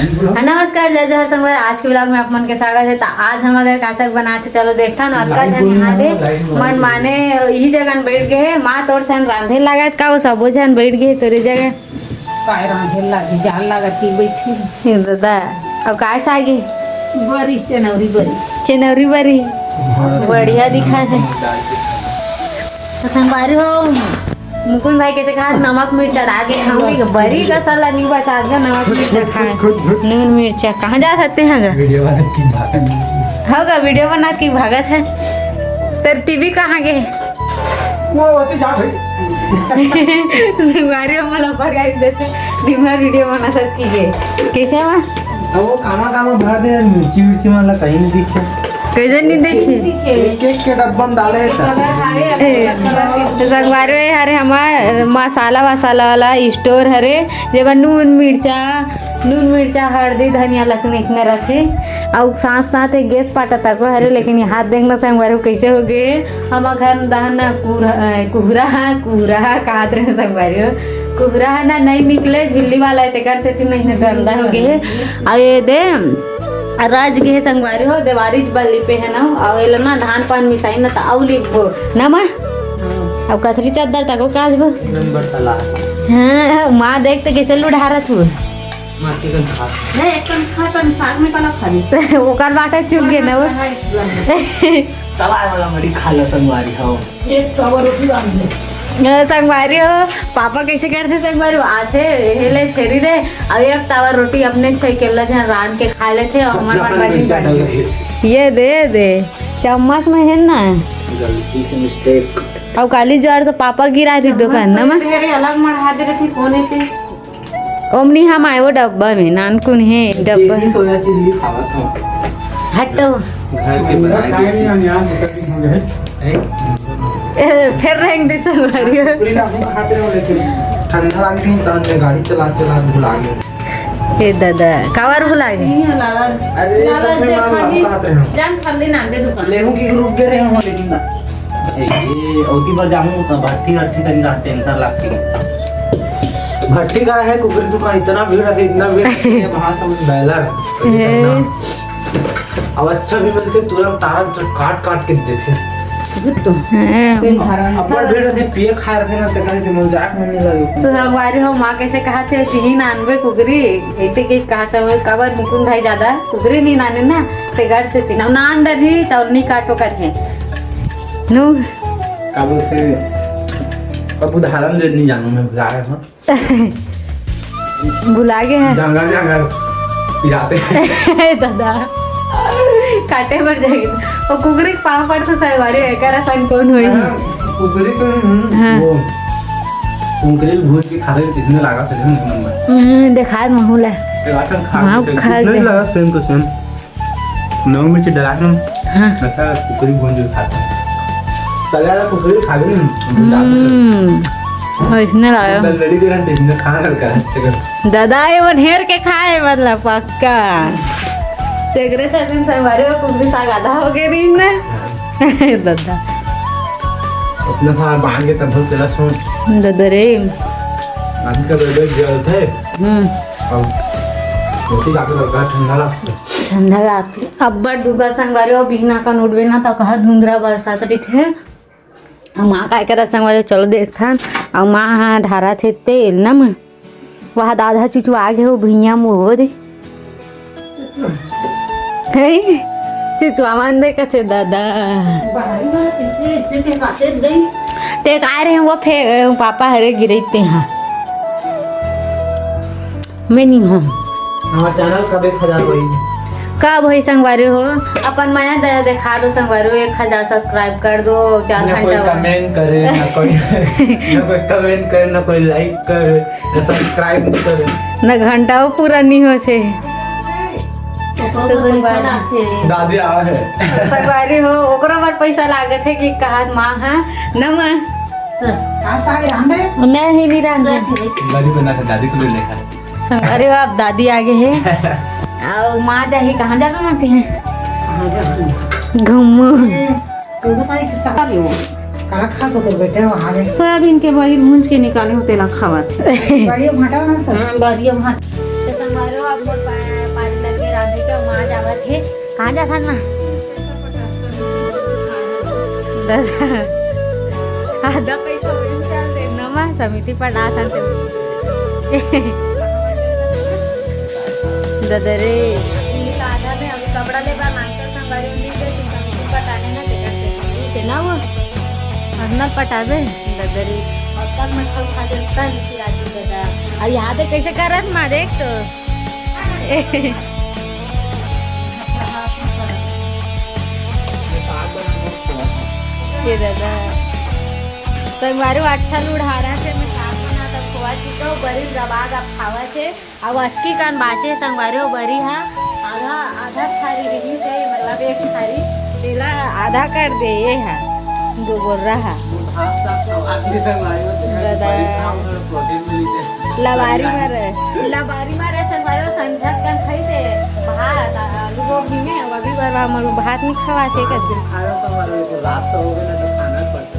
नमस्कार जय जोहर संगवार। आज के ब्लॉग में आप मन के स्वागत है। तो आज हम अगर कासक बनाते चलो देखता ना अक्का जन यहाँ पे मन माने यही जगह बैठ गए है। माँ तोर सन रांधे लागत का वो सबो जन बैठ गए तेरे जगह काय रांधे लागी जान लागत की बैठी दादा अब काय सागे बरी चेनौरी बरी बढ़िया दिखा है। तो संगवारी हो मुकुंद भाई कैसे कहा नमक मिर्चा डाल के खाऊंगी बरी का साला नहीं बचा दे नमक मिर्चा खाए नून मिर्चा कहाँ जा सकते हैं होगा वीडियो बना के भागत है तेरे टीवी कहाँ गए संगवारी हो मला पड़ गया जैसे डिमर वीडियो बना सकती है कैसे माँ वो कामा भर दे मिर्ची वाला कहीं नहीं दिखे कैसे नहीं देखी केक के डब्बा में डाले तो संगवारी हरे हमार मसाला वाला स्टोर हरे जेब नून मिर्चा हल्दी धनिया लहसुन इसने रखे और साथ साथ एक गैस पाटा तक हरे लेकिन हाथ देखना संगवारी कैसे हो गए हम घर दहन कुहरा कहा रहे संगवारी कुहरा ना नहीं निकले झिल्ली वाला तेकर से नहीं गंदा हो गए और ये दे राज के संगवारी हो देवारी बल्ली पे है ना और ये ना धान पान मिसाई ना तो लिखो ना माँ अब कथरी चादर तक काज बो नंबर तला हाँ माँ देखते कैसे लुढ़ा तू मां चिकन खा नहीं एकन खातन साग में कला खाली ओकर बाटे चुप गए ना वो तला वाला मरी खा ला संगवारी हो एक तवा रोटी बांध ले संगवारी हो पापा कैसे करते संगवारी आते हेले छेरी दे और एक तवा रोटी अपने केला जहाँ रान के खा लेते और हमारे ये दे चम्मच में है ना गलती से मिस्टेक अब काली ज्वार तो पापा गिरा थी दुकान ना माँ अलग मढ़ा दे रही थी कोने थे ओमनी हम आए वो डब्बा में नानकुन है डब्बा देसी सोया चिल्ली खावा था हटो घर के बनाए फिर रहेंगे दिस संगवारी हो पूरी लाख खाते रहो लेकिन ठंडा लागे नहीं तो अंदर गाड़ी चला भुला गए ए दादा कावर भुला गए अरे सच में मां खाते रहे जान खाली ना दे दुकान लेहू की रुक गए रहे हो लेकिन ना ये औती बार जाऊं तो भट्टी तनी ना टेंशन लगती भट्टी का है कुकरी दुकान इतना भीड़ है इतना भीड़ है वहां समझ बैलर अब अच्छा भी मिलते तुरंत तारा काट के देते तो अपन भीड़ थे पिए खा रहे थे ना तो कहते मजाक में नहीं लगे तो संगवारी हो माँ कैसे कहा थे तीन नानवे कुकरी ऐसे कि कहा समय कबर मुकुंद भाई ज्यादा कुकरी नहीं नाने ना ते घर से तीन नान दरी तो नहीं काटो करके नो काबू से अब उदाहरण दे नहीं जानू मैं भुला गया हूं भुला गए हैं जंगल पिराते दादा काटे पड़ जाएगी और कुकरी पाँव पड़ तो संगवारी है कर सन कौन हुई कुकरी तो वो कुकरी भूज के खा रहे जिसने लगा था नंबर देखा माहौल है गाटन हाँ, खा खा नहीं ले। लगा सेम टू सेम नमक मिर्च डाला ना हाँ अच्छा कुकरी भून के खाता तला कुकरी खा गई इसने लाया लड़ी के रंग इसने खाना लगा दादा ये वो ढेर के खाए मतलब पक्का तेरे साथ दिन संगवारी में कुछ भी साग आधा हो गया नहीं ना दादा अपना सारा बांध के तब तेरा सोच दादा रे आदमी का बेटे जल थे और रोटी काफी लगा ठंडा लगती अब बड़ दुगा संगवारी और बिहना का नोट बिना तो कहा धुंधरा बरसात रही थे माँ का करा संगवारी चलो देखता और माँ ढारा थे तेल ना माँ वहाँ दादा चुचु आ गए हो भैया मोह दे चुचुआ मान दे कथे दादा बाहरी वाला कैसे ऐसे के काटे दे ते आ रहे हैं वो पापा हरे गिरते हैं मैं नहीं हूँ हमारा चैनल कब 1000 हुई कब है संगवारी हो अपन माया दया दिखा दो संगवारी हो 1000 सब्सक्राइब कर दो 4 ना कोई घंटा कमेंट करे ना कोई कमेंट करे ना कोई लाइक करे ना सब्सक्राइब करे न घंटा वो पूरा नहीं होते तो संगवारी दादी आ है संगवारी हो ओकरा बार पैसा लागत है कि कहा माँ है न माँ साग रांधे नहीं नहीं रांधे दादी बना था दादी को ले लेखा संगवारी हो अब दादी आगे है और माँ जाही कहाँ जाकर मांगते हैं घूमो कैसे सारी किस्सा भी हो कहाँ खा तो बेटे वहाँ गए सोयाबीन के बड़ी भूंज के निकाले होते ला खावा बढ़िया भाटा ना बढ़िया भात तो संगवारी हो अब मोर आवत हे कहाँ जाथन मा दादा आधा पैसा होईल चालते न मा समिती पण आथन ते दादा रे आधा में अभी कपड़ा ले बा मांगता संभारी ली दे तुम समिति पटाने ना ते करते से ना वो अन्ना पटावे दादा रे अब तक मैं खा देता नहीं राजू दादा और यहाँ देख कैसे कर रहा माँ देख तो ये दादा संगवारी अच्छा लुढ़ारा से मैं साग बना तब खोआ चुका बरी दबाग अब खावा थे अब अटकी कान बाचे संगवारी हो बरी हा आधा आधा थारी रही से मतलब एक थारी तेला आधा कर दे ये है दो बोल रहा लबारी मारे संगवारी संझत कान खाई से भात आलू गोभी में अभी बार हम भात नहीं खवा थे कर खाना तो हमारे को रात तो हो गया ना तो खाना पड़ता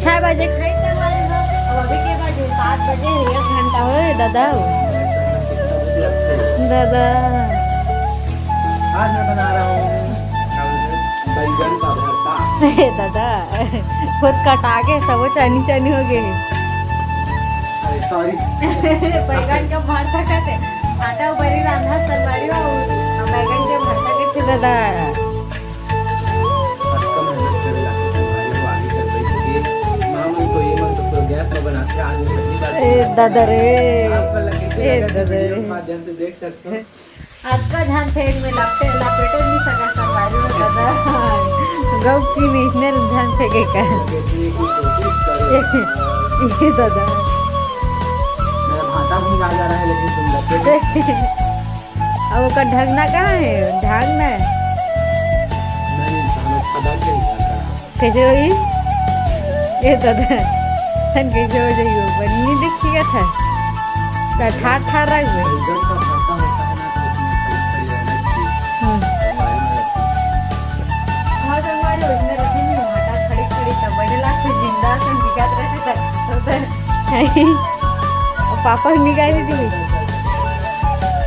6 बजे खाई संगवारी हो अब अभी के बजे 7 बजे 1 घंटा हो दादा दादा आज मैं बना रहा हूँ बैगन का भरता दादा खुद कटा के सब चनी चनी हो गए अरे सॉरी बैगन का भरता करते आटा बरी रांधा संगवारी हो बैगन के भरता करते दादा कम मेहनत कर लाके तुम्हारी वो आगे कर रही थी मां मन को ये मन तो पूरा गैस में बना के आज मैं पहली बार ए दादा रे आपका लगे ए दादा रे माध्यम से देख सकते हो आपका ध्यान फेंक में लपेटे नहीं सका संगवारी हो दादा गौ की इतने ध्यान फेंके का देखने की कोशिश करो ये दादा मेरा भाटा भी आ जा रहा है लेकिन तुम लपेटे अब उसका ढकना कहाँ है ढकना मैंने खाना खदा के निकाला कैसे हुई ये दादा थन कैसे हो जाएगी बनी देखिएगा था ठार ठार रख दे बैगन का भरता होता है ना तो उसमें खड़ी खड़ी रहना चाहिए हाँ संगवारी उसमें रखी नहीं भाटा खड़ी खड़ी तब बड़े लाख जिंदा से दिखात रहते और पापा निकाली थी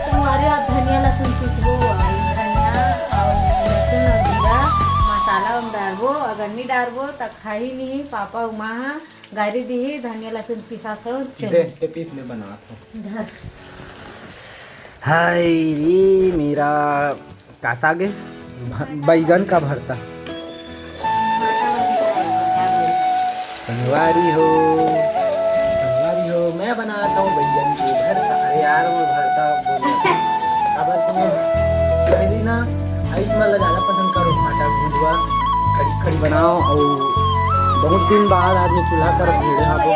संगवारी आप धनिया लहसुन पीसबो धनिया और लहसुन और जीरा मसाला में डालबो अगर नहीं डालबो तो खाई नहीं पापा उमा गाड़ी दी धनिया लहसुन पिसा तो देख के पीस में बना था हाय रे मेरा कासागे बैगन का भरता संगवारी हो मैं बनाता हूँ बैगन की भरता अरे यार वो भरता बोल अब तुम्हें पहली ना इसमें लगाना पसंद करो भाटा भूजवा खड़ी खड़ी बनाओ और बहुत दिन बाद आदमी चूल्हा कर भेड़े हाथों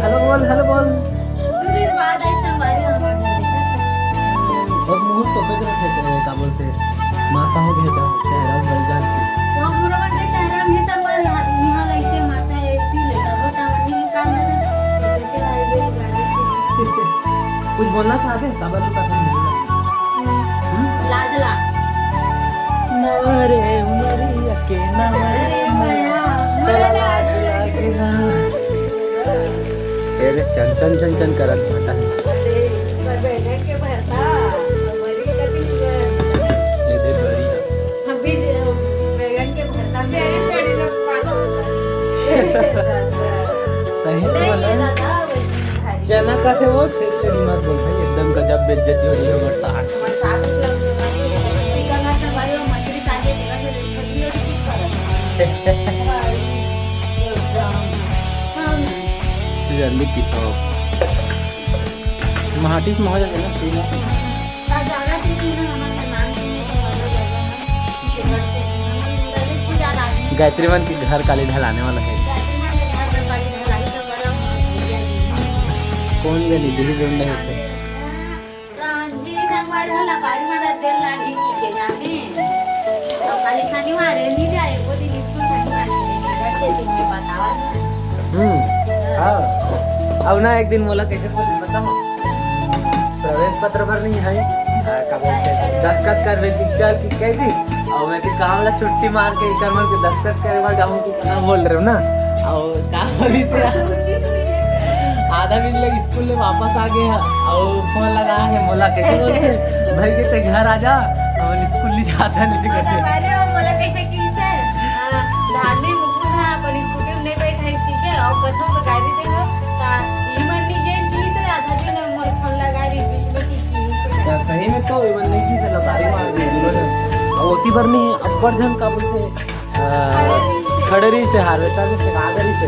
हेलो बोल बहुत मुहूर्त तो पे थे का बोलते मासा हो गया चेहरा भर जाती कुछ बोलना चाहते हैं तब तो कथन लाजला नवरे उमरिया के नवरे तेरे चंचन चंचन करत होता है बैगन के भरता बड़ी कटिंग ये दे बड़ी हम भी बैगन के भरता से बड़े लोग सही से बोला चना का से वो छेड़ी लेनी मत बोल भाई एकदम गजब बेइज्जती हो रही है बरसात जल्दी पिसाओ महाटिस में हो जाएगा ना ठीक है गायत्री मन के घर काली ढलाने वाला है कौन गली दिल्ली जोड़ रहे थे अब ना एक दिन बोला कैसे बताओ प्रवेश पत्र पर नहीं है का बोलते हैं दस्तखत कर रही पिक्चर की कैसी और मैं काम वाला छुट्टी मार के कर मन के दस्तखत करे बार जाऊं कि ना बोल रहे हो ना और काम अभी से आधा दिन लग स्कूल में वापस आ गए और फोन लगा है मोला कैसे बोलते भाई के ते घर आ जा और स्कूल नहीं जाता नहीं करते अरे मला कैसे की सर धाने मुकुल हा पण स्कूटी में नहीं बैठा ठीक है और कथों का गाड़ी दे हो ता ई मन नहीं जे की सर आधा दिन मोर फोन लगा रही बीच में की यार सही में तो इवन नहीं की से लतारी मार दी दोनों ने होती पर नहीं अब्बर जन का बोलते खड़री से हारवेता से कागरी से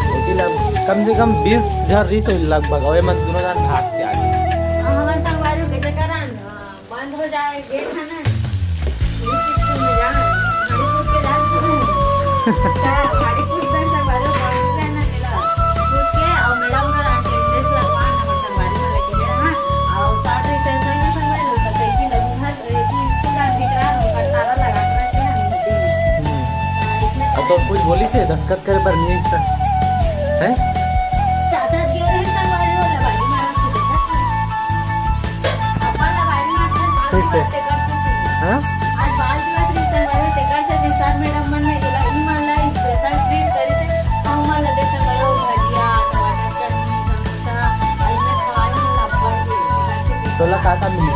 होती लग कम से कम 20 झर्री से लगभग और मन दोनों जन भाग से आगे हमारे संगवारी कैसे करान बंद हो जाए गेट है ना स्कूल में जा गाड़ी कूद के जा गाड़ी कूद कर संगवारी पहुंच गए ना चला कूद के और मैडम का अटेंडेंस लगवा हमारे संगवारी में लेके गए हां और 60 रिसेंस में संगवारी होता है कि लगभग एक स्कूल का दिखरा का ताला लगा के रखे हैं अब तो कुछ बोली से दस्तखत करे पर नहीं है चाचा दिए रहे संगवारी वाला भाई मारा से देखा अपन भाई मारा ठीक है। से कर हां आज बाल दिवस री संगवारी टेकर से निसार मैडम मन ने गेला ई मला स्पेशल ट्रीट करी से हम मला दे संगवारी भजिया टमाटर चटनी समोसा अलग खवाने मला पड़ गई तोला का मिली